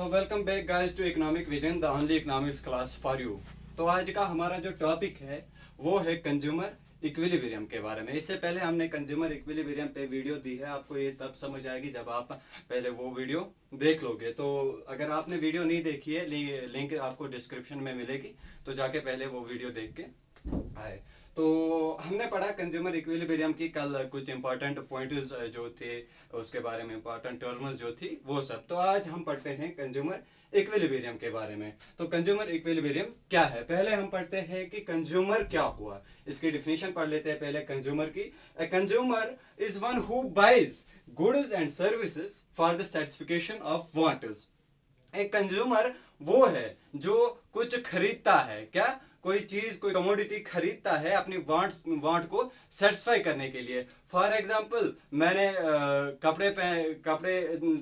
So welcome back guys to economic vision, the only economics class for you. तो आज का हमारा जो टॉपिक है वो है कंज्यूमर इक्विलिब्रियम के बारे में। इससे पहले हमने कंज्यूमर इक्विलिब्रियम पे वीडियो दी है, आपको ये तब समझ आएगी जब आप पहले वो वीडियो देख लोगे। तो अगर आपने वीडियो नहीं देखी है, लिंक आपको डिस्क्रिप्शन में मिलेगी, तो जाके पहले वो वीडियो देख के आए। तो हमने पढ़ा कंज्यूमर इक्विलिब्रियम की कल कुछ इंपॉर्टेंट पॉइंट्स जो थे, उसके बारे में इंपॉर्टेंट टर्म्स जो थी वो सब। तो आज हम पढ़ते हैं कंज्यूमर इक्विलिब्रियम के बारे में। तो कंज्यूमर इक्विलिब्रियम क्या है, पहले हम पढ़ते हैं कि कंज्यूमर क्या हुआ। इसकी डिफिनेशन पढ़ लेते हैं पहले कंज्यूमर की। A consumer is one who buys goods and services for the satisfaction of wants. एक कंज्यूमर वो है जो कुछ खरीदता है, क्या कोई चीज कोई कमोडिटी खरीदता है अपनी वांट को सेटिस्फाई करने के लिए। फॉर एग्जाम्पल मैंने कपड़े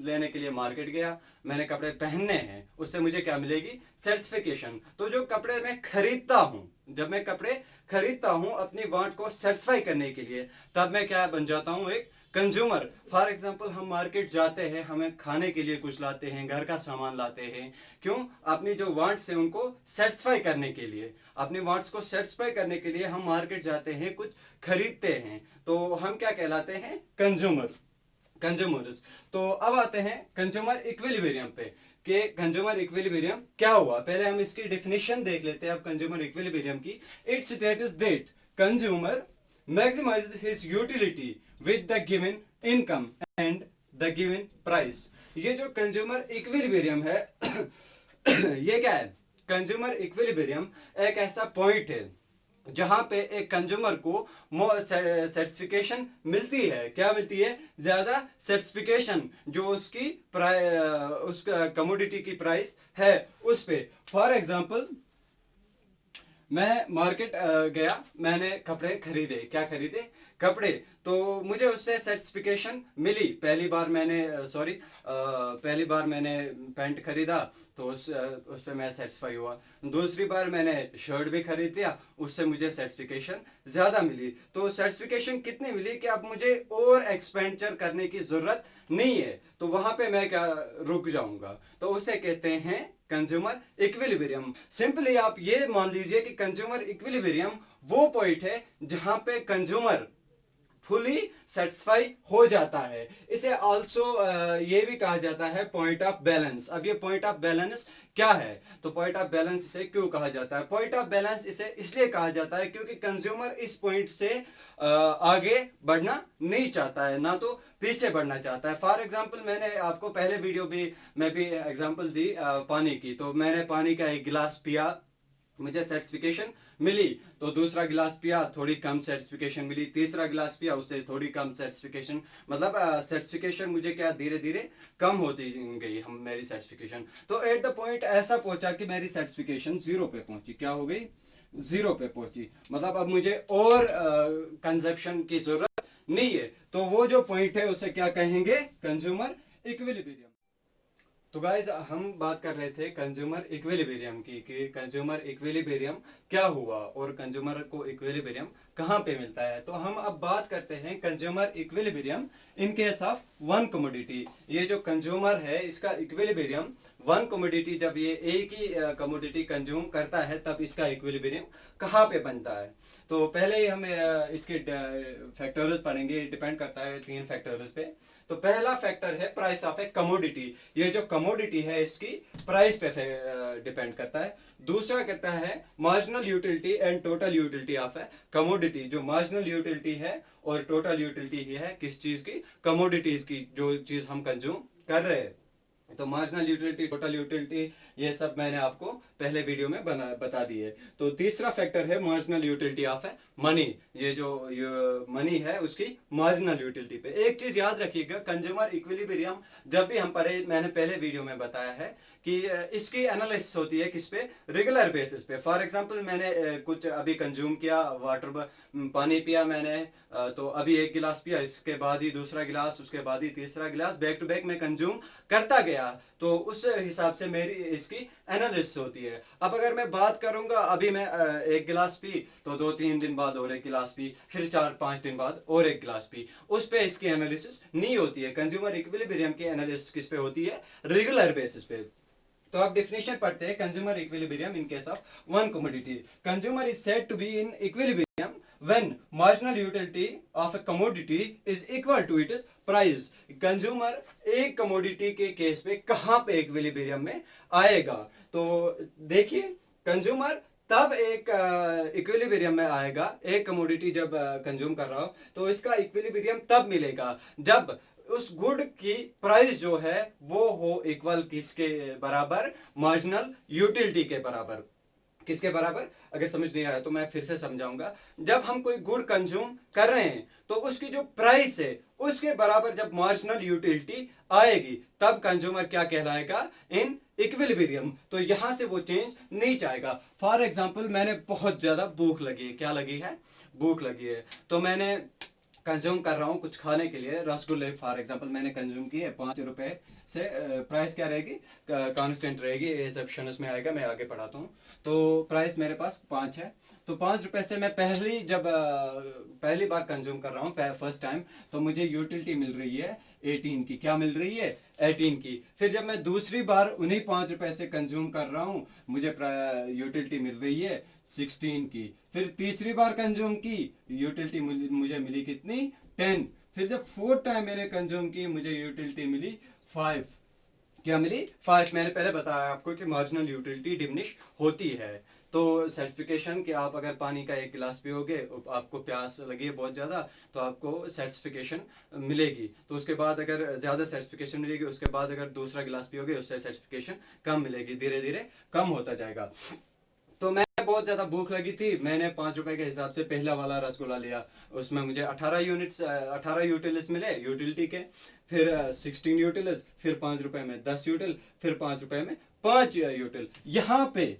लेने के लिए मार्केट गया, मैंने कपड़े पहनने हैं, उससे मुझे क्या मिलेगी, सेटिस्फिकेशन। तो जो कपड़े मैं खरीदता हूं, जब मैं कपड़े खरीदता हूं अपनी वांट को सेटिस्फाई करने के लिए, तब मैं क्या बन जाता हूं, एक कंज्यूमर। फॉर एग्जाम्पल हम मार्केट जाते हैं, हमें खाने के लिए कुछ लाते हैं, घर का सामान लाते हैं, क्यों, अपनी जो वांट्स है उनको सेटिस्फाई करने के लिए। अपनी वांट्स को सेटिस्फाई करने के लिए हम मार्केट जाते हैं, कुछ खरीदते हैं, तो हम क्या कहलाते हैं, कंज्यूमर्स। तो अब आते हैं कंज्यूमर इक्विलिब्रियम पे कि कंज्यूमर इक्विलिब्रियम क्या हुआ। पहले हम इसकी डेफिनेशन देख लेते हैं अब कंज्यूमर इक्विलिब्रियम की। It's status that consumer maximizes his utility with the given income and the given price। ये जो कंज्यूमर इक्विलिब्रियम है ये क्या है, कंज्यूमर इक्विलिब्रियम एक ऐसा पॉइंट है जहां पे एक कंज्यूमर को सेटिस्फिकेशन मिलती है। क्या मिलती है, ज्यादा सेटिस्फिकेशन, जो उसकी उस कमोडिटी की प्राइस है उस पे। फॉर एग्जांपल मैं मार्केट गया, मैंने कपड़े खरीदे, क्या खरीदे, कपड़े। तो मुझे उससे सेटिस्फिकेशन मिली। पहली बार मैंने पैंट खरीदा, तो उस पर मैं सेटिस्फाई हुआ। दूसरी बार मैंने शर्ट भी खरीद लिया, उससे मुझे सेटिस्फिकेशन ज़्यादा मिली। तो सेटिस्फिकेशन कितनी मिली कि अब मुझे और एक्सपेंडिचर करने की ज़रूरत नहीं है, तो वहाँ पे मैं क्या रुक जाऊँगा। तो उसे कहते हैं कंज्यूमर इक्विलिब्रियम। सिंपली आप ये मान लीजिए कि कंज्यूमर इक्विलिब्रियम वो पॉइंट है जहां पे कंज्यूमर फुली सेटिस्फाई हो जाता है। इसे आल्सो ये भी कहा जाता है पॉइंट ऑफ बैलेंस। अब ये पॉइंट ऑफ बैलेंस क्या है, तो पॉइंट ऑफ बैलेंस इसे क्यों कहा जाता है, पॉइंट ऑफ बैलेंस इसे इसलिए कहा जाता है क्योंकि कंज्यूमर इस पॉइंट से आगे बढ़ना नहीं चाहता है, ना तो पीछे बढ़ना चाहता है। फॉर एग्जाम्पल मैंने आपको पहले वीडियो में भी एग्जाम्पल दी पानी की। तो मैंने पानी का एक गिलास पिया, मुझे सेटिस्फिकेशन मिली। तो दूसरा गिलास पिया, थोड़ी कम सेटिस्फिकेशन मिली। तीसरा गिलास पिया, उससे थोड़ी कम सेटिस्फिकेशन, मतलब सेटिस्फिकेशन मुझे क्या धीरे धीरे कम होती गई हम मेरी सेटिस्फिकेशन। तो एट द पॉइंट ऐसा पहुंचा कि मेरी सेटिस्फिकेशन जीरो पे पहुंची। क्या हो गई, जीरो पे पहुंची। मतलब अब मुझे और कंजप्शन की जरूरत नहीं है। तो वो जो पॉइंट है उसे क्या कहेंगे, कंज्यूमर इक्विलिब्रियम। तो गाइज हम बात कर रहे थे कंज्यूमर इक्विलिब्रियम की कि कंज्यूमर इक्विलिब्रियम क्या हुआ और कंज्यूमर को इक्विलिब्रियम कहाँ पे मिलता है। तो हम अब बात करते हैं consumer equilibrium in case of one commodity. ये जो कंज्यूमर है इसका इक्विलिब्रियम वन कमोडिटी, जब ये एक ही कमोडिटी कंज्यूम करता है तब इसका इक्विलिब्रियम कहाँ पे बनता है। तो पहले ही हम इसके फैक्टर्स पढ़ेंगे, डिपेंड करता है तीन फैक्टर्स पे। तो पहला फैक्टर है प्राइस ऑफ ए कमोडिटी। ये जो कमोडिटी है इसकी प्राइस पे डिपेंड करता है। दूसरा कहता है marginal utility and total utility of A commodity. जो मार्जिनल यूटिलिटी है और टोटल यूटिलिटी ही है किस चीज की, कमोडिटीज की, जो चीज हम कंज्यूम कर रहे हैं। तो मार्जिनल यूटिलिटी, टोटल यूटिलिटी, ये सब मैंने आपको पहले वीडियो में बता दी है। तो तीसरा फैक्टर है मार्जिनल यूटिलिटी ऑफ है मनी। ये जो मनी है उसकी मार्जिनल यूटिलिटी पे। एक चीज याद रखिएगा, कंज्यूमर इक्विलिब्रियम जब भी हम पढ़े, मैंने पहले वीडियो में बताया है कि इसकी एनालिसिस होती है किस पे, रेगुलर बेसिस पे। फॉर एग्जांपल मैंने कुछ अभी कंज्यूम किया, पानी पिया मैंने, तो अभी एक गिलास पिया, इसके बाद ही दूसरा गिलास, उसके बाद ही तीसरा गिलास, बैक टू बैक मैं कंज्यूम करता गया। तो उस हिसाब से मेरी इसकी एनालिसिस होती है। अब अगर मैं बात करूंगा, अभी मैं एक गिलास पी, तो 2-3 दिन बाद और एक गिलास पी, फिर 4-5 दिन बाद और एक गिलास पी, उस पे इसकी एनालिसिस नहीं होती है। कंज्यूमर इक्विलिब्रियम की एनालिसिस किस पे होती है, रेगुलर बेसिस पे। तो आप डेफिनेशन पढ़ते हैं, consumer equilibrium in case of one commodity. Consumer is said to be in equilibrium when marginal utility of a commodity is equal to its price. Consumer एक कमोडिटी के केस पे कहां पे इक्विलिब्रियम में आएगा? तो देखिए, कंज्यूमर तब एक इक्विलिब्रियम में आएगा, एक कमोडिटी जब कंज्यूम कर रहा हो तो इसका इक्विलिब्रियम तब मिलेगा जब उस गुड की प्राइस जो है वो हो इक्वल किसके बराबर? मार्जिनल यूटिलिटी के बराबर। किसके बराबर? अगर समझ नहीं आया तो मैं फिर से समझाऊंगा। जब हम कोई गुड कंज्यूम कर रहे हैं तो उसकी जो प्राइस है उसके बराबर जब मार्जिनल यूटिलिटी आएगी तब कंज्यूमर क्या कहलाएगा? In equilibrium. तो यहां से वो चेंज नहीं जाएगा। फॉर एग्जाम्पल, मैंने बहुत ज्यादा भूख लगी है। क्या लगी है? भूख लगी है। तो मैंने कंज्यूम कर रहा हूँ कुछ खाने के लिए, रसगुल्ले फॉर एग्जांपल मैंने कंज्यूम किए, 5 रुपए से प्राइस क्या रहेगी? कांस्टेंट रहेगी। एज ऑप्शन में आएगा, मैं आगे पढ़ाता हूँ। तो प्राइस मेरे पास 5 है। तो 5 रुपए से मैं पहली बार कंज्यूम कर रहा हूँ, फर्स्ट टाइम, तो मुझे यूटिलिटी मिल रही है 18 की। क्या मिल रही है? 18 की। फिर जब मैं दूसरी बार उन्हीं 5 रुपए से कंज्यूम कर रहा हूँ, मुझे यूटिलिटी मिल रही है 16 की। फिर तीसरी बार कंज्यूम की, यूटिलिटी मुझे मिली कितनी? 10। फिर जब फोर्थ टाइम मैंने कंज्यूम की, मुझे यूटिलिटी मिली 5। क्या मिली? 5। मैंने पहले बताया आपको कि मार्जिनल यूटिलिटी डिमिनिश होती है। तो सर्टिफिकेशन कि आप अगर पानी का एक गिलास पियोगे, आपको प्यास लगी है बहुत ज़्यादा, तो आपको सर्टिफिकेशन मिलेगी। तो उसके बाद अगर ज़्यादा सर्टिफिकेशन मिलेगी, उसके बाद अगर दूसरा गिलास पियोगे उससे सर्टिफिकेशन कम मिलेगी, धीरे धीरे कम होता जाएगा। तो मैं बहुत ज्यादा भूख लगी थी, मैंने 5 रुपए के हिसाब से पहला वाला रसगुल्ला लिया। उसमें मुझे 18 यूटिल्स मिले यूटिलिटी के। फिर 16 यूटिल्स, फिर 5 रुपए में 10 यूटिल, फिर 5 रुपए में 5 यूटिल। यहाँ पे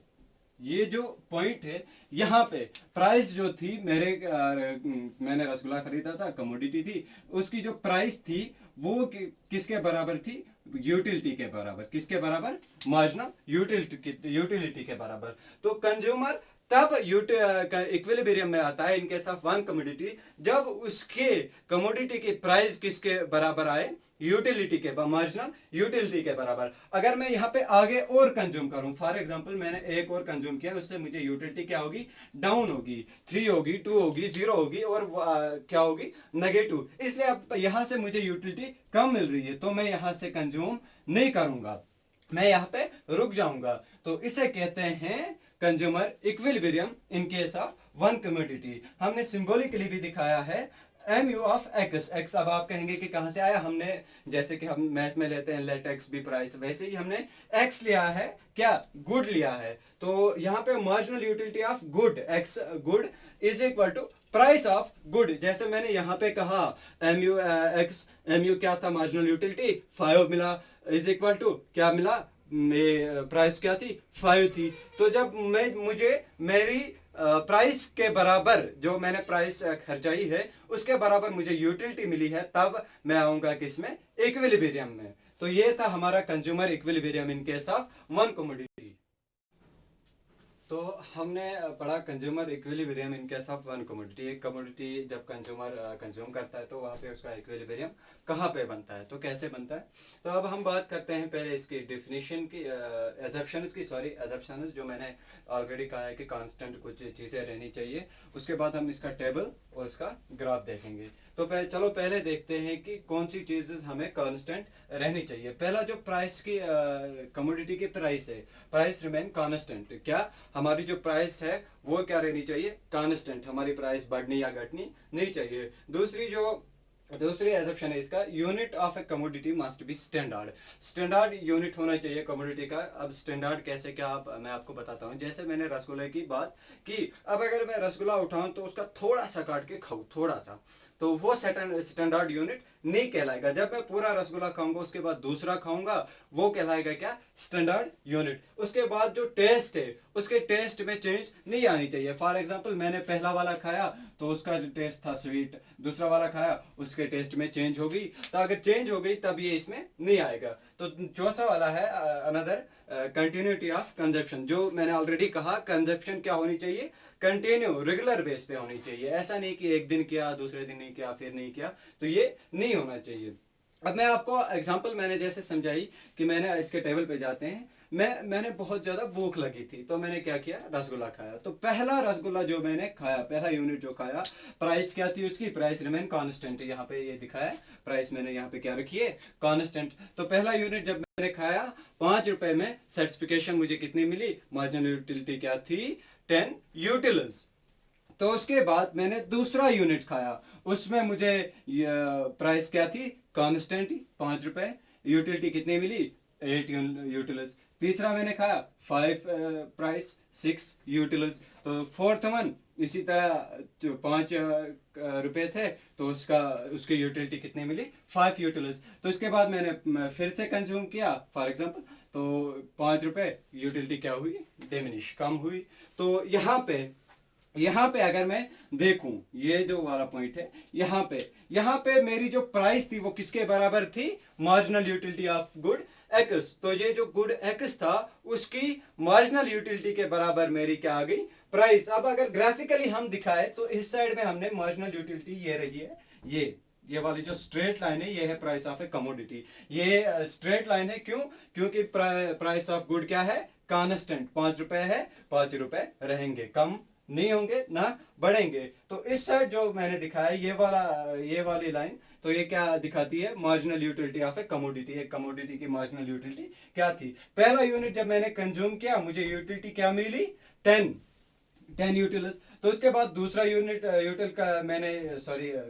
ये जो पॉइंट है, यहाँ पे प्राइस जो थी मैंने रसगुल्ला खरीदा था, कमोडिटी थी, उसकी जो प्राइस थी वो किसके बराबर थी? यूटिलिटी के बराबर। किसके बराबर? मार्जिनल यूटिलिटी के बराबर। तो कंज्यूमर तब इक्विलिब्रियम में आता है इन केस ऑफ वन कमोडिटी जब उसके कमोडिटी की प्राइस किसके बराबर आए? यूटिलिटी के, मार्जिनल यूटिलिटी के बराबर। अगर मैं यहाँ पे आगे और कंज्यूम करूं, फॉर एग्जांपल मैंने एक और कंज्यूम किया, उससे मुझे यूटिलिटी क्या होगी? डाउन होगी, 3 होगी, 2 होगी, 0 होगी और क्या होगी? नेगेटिव। इसलिए अब यहाँ से मुझे यूटिलिटी कम मिल रही है तो मैं यहाँ से कंज्यूम नहीं करूंगा, मैं यहाँ पे रुक जाऊंगा। तो इसे कहते हैं consumer equilibrium in case of one commodity. हमने सिंबॉलिकली भी दिखाया है M U of X. X अब आप कहेंगे कि कहां से आया? हमने जैसे कि हम मैथ में लेते हैं लेट एक्स बी प्राइस, वैसे ही हमने एक्स लिया है। क्या? गुड लिया है। तो यहाँ पे marginal utility of good, X good is equal to price of good. जैसे मैंने यहाँ पे कहा M U X, M U क्या था? मार्जिनल यूटिलिटी 5 मिला, इज इक्वल टू क्या मिला? प्राइस क्या थी? 5 थी। तो जब मुझे मेरी प्राइस के बराबर, जो मैंने प्राइस खर्चाई है उसके बराबर मुझे यूटिलिटी मिली है, तब मैं आऊंगा किसमें? इक्विलिब्रियम में। तो ये था हमारा consumer equilibrium in case of one commodity. तो हमने पढ़ा consumer equilibrium in case of one commodity. एक कमोडिटी जब कंज्यूमर कंज्यूम करता है तो वहाँ पे उसका इक्विलिब्रियम कहाँ पे बनता है, तो कैसे बनता है? तो अब हम बात करते हैं पहले इसकी डेफिनेशन की, एजप्शंस जो मैंने ऑलरेडी कहा है कि कांस्टेंट कुछ चीज़ें रहनी चाहिए। उसके बाद हम इसका टेबल और इसका ग्राफ देखेंगे। तो चलो पहले देखते हैं कि कौन सी चीजें हमें कांस्टेंट रहनी चाहिए। पहला जो प्राइस की कमोडिटी की प्राइस है, प्राइस रिमेन कांस्टेंट। क्या? हमारी जो प्राइस है वो क्या रहनी चाहिए? कांस्टेंट। हमारी प्राइस बढ़नी या घटनी नहीं चाहिए। दूसरी एजप्शन है इसका, unit of A commodity must be standard. Standard unit होना चाहिए कमोडिटी का। अब स्टैंडर्ड कैसे, क्या मैं आपको बताता हूँ। जैसे मैंने रसगुल्ले की बात की, अब अगर मैं रसगुल्ला उठाऊं तो उसका थोड़ा सा काट के खाऊं, थोड़ा सा, तो वो स्टैंडर्ड यूनिट नहीं कहलाएगा। जब मैं पूरा रसगुल्ला खाऊंगा उसके बाद दूसरा खाऊंगा, वो कहलाएगा क्या? Standard unit. उसके बाद जो टेस्ट है उसके टेस्ट में चेंज नहीं आनी चाहिए। फॉर एग्जांपल मैंने पहला वाला खाया तो उसका जो टेस्ट था स्वीट, दूसरा वाला खाया उसके टेस्ट में चेंज हो गई, तो अगर चेंज हो गई तब ये इसमें नहीं आएगा। तो चौथा वाला है अनदर कंटिन्यूटी ऑफ कंजप्शन। जो मैंने ऑलरेडी कहा, कंजप्शन क्या होनी चाहिए? कंटिन्यू, रेगुलर बेस पे होनी चाहिए। ऐसा नहीं कि एक दिन किया दूसरे दिन नहीं किया फिर नहीं किया, तो ये नहीं होना चाहिए। अब मैं आपको एग्जांपल मैंने जैसे समझाई कि मैंने इसके टेबल पे जाते हैं, मैंने बहुत ज़्यादा भूख लगी थी, तो मैंने क्या किया, रसगुल्ला खाया। तो पहला रसगुल्ला जो मैंने खाया, पहला यूनिट जो खाया, प्राइस क्या थी उसकी, प्राइस रिमेन कांस्टेंट, यहाँ पे ये दिखाया प्राइस मैंने यहाँ पे क्या रखी है, कांस्टेंट। तो पहला यूनिट जब मैंने खाया 5 रुपए में सर्टिफिकेशन मुझे कितनी मिली, मार्जिनल यूटिलिटी क्या थी, 10 यूटिल्स। तो उसके बाद मैंने दूसरा यूनिट खाया, उसमें मुझे प्राइस क्या थी, कांस्टेंट 5 रुपए, यूटिलिटी कितनी मिली, 8 यूटिल्स। तीसरा मैंने खाया 5 प्राइस, 6 यूटिल्स। तो फोर्थ वन इसी तरह जो 5 रुपए थे, तो उसका उसकी यूटिलिटी कितनी मिली, 5 यूटिल्स। तो उसके बाद मैंने फिर से कंज्यूम किया फॉर एग्जांपल, तो 5 रुपए, यूटिलिटी क्या हुई, डिमिनिश, कम हुई। तो यहाँ पे अगर मैं देखूं, ये जो वाला पॉइंट है, यहाँ पे मेरी जो प्राइस थी वो किसके बराबर थी, marginal utility of good x. तो ये जो गुड एक्स था उसकी मार्जिनल यूटिलिटी के बराबर मेरी क्या आ गई, प्राइस। अब अगर ग्राफिकली हम दिखाए तो इस साइड में हमने मार्जिनल यूटिलिटी ये रही है, ये वाली जो स्ट्रेट लाइन है ये है प्राइस ऑफ ए कमोडिटी। ये स्ट्रेट लाइन है, क्यों, क्योंकि प्राइस ऑफ गुड क्या है, कांस्टेंट, 5 रुपए है, 5 रुपए रहेंगे, कम नहीं होंगे ना बढ़ेंगे। तो इस साइड जो मैंने दिखाया ये वाली लाइन, तो ये क्या दिखाती है, marginal utility of A commodity. एक कमोडिटी की मार्जिनल यूटिलिटी क्या थी। पहला यूनिट जब मैंने कंज्यूम किया मुझे यूटिलिटी क्या मिली, 10 यूटिल्स। तो उसके बाद दूसरा यूटिल का मैंने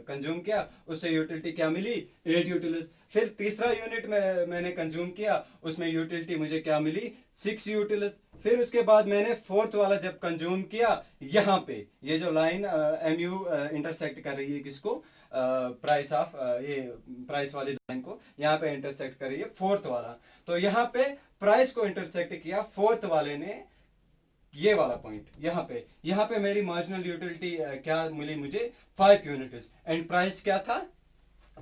कंज्यूम किया, उससे यूटिलिटी क्या मिली, 8 यूटिल्स। फिर तीसरा यूनिट में मैंने कंज्यूम किया, उसमें यूटिलिटी मुझे क्या मिली, 6 यूटिल्स। फिर उसके बाद मैंने फोर्थ वाला जब कंज्यूम किया, यहाँ पे ये जो लाइन MU इंटरसेक्ट कर रही है किसको, प्राइस ऑफ ये प्राइस वाली लाइन को यहाँ पे इंटरसेक्ट कर रही है फोर्थ वाला। तो यहाँ पे प्राइस को इंटरसेक्ट किया फोर्थ वाले ने, ये वाला पॉइंट, यहाँ पे मेरी मार्जिनल यूटिलिटी क्या मिली मुझे, 5 यूनिट्स, एंड प्राइस क्या था,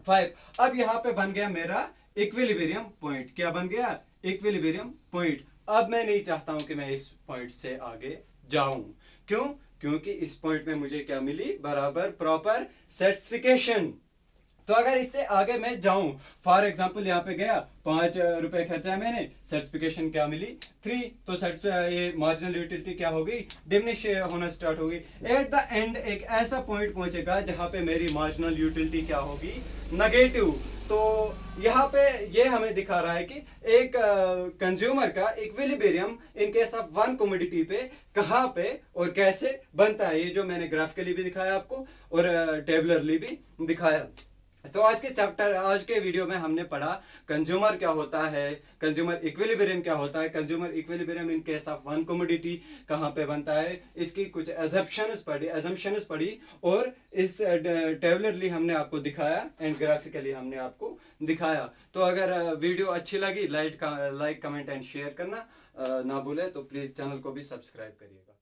5। अब यहाँ पे बन गया मेरा इक्विलिब्रियम पॉइंट। क्या बन गया, इक्विलिब्रियम पॉइंट। अब मैं नहीं चाहता हूं कि मैं इस पॉइंट से आगे जाऊं, क्यों, क्योंकि इस पॉइंट में मुझे क्या मिली, बराबर प्रॉपर सर्टिफिकेशन। तो अगर इससे आगे मैं जाऊं, फॉर एग्जाम्पल यहाँ पे गया, 5 रुपए खर्चा है मैंने, सर्टिफिकेशन क्या मिली, 3। तो ये मार्जिनल यूटिलिटी क्या हो गई, डिमिनिश होना स्टार्ट हो गई। एट द एंड एक ऐसा पॉइंट पहुंचेगा जहां पे मेरी मार्जिनल यूटिलिटी क्या होगी, नेगेटिव। तो यहाँ पे ये हमें दिखा रहा है कि एक कंज्यूमर का equilibrium in case of one commodity पे कहाँ पे और कैसे बनता है, ये जो मैंने ग्राफिकली भी दिखाया आपको और टेबुलरली भी दिखाया। तो आज के वीडियो में हमने पढ़ा कंज्यूमर क्या होता है, कंज्यूमर इक्विलिब्रियम क्या होता है, consumer equilibrium in case of one commodity कहाँ पे बनता है, इसकी कुछ assumptions पढ़ी और इस टेबुलरली हमने आपको दिखाया एंड ग्राफिकली हमने आपको दिखाया। तो अगर वीडियो अच्छी लगी लाइक कमेंट एंड शेयर करना ना भूले, तो प्लीज चैनल को भी सब्सक्राइब करिएगा।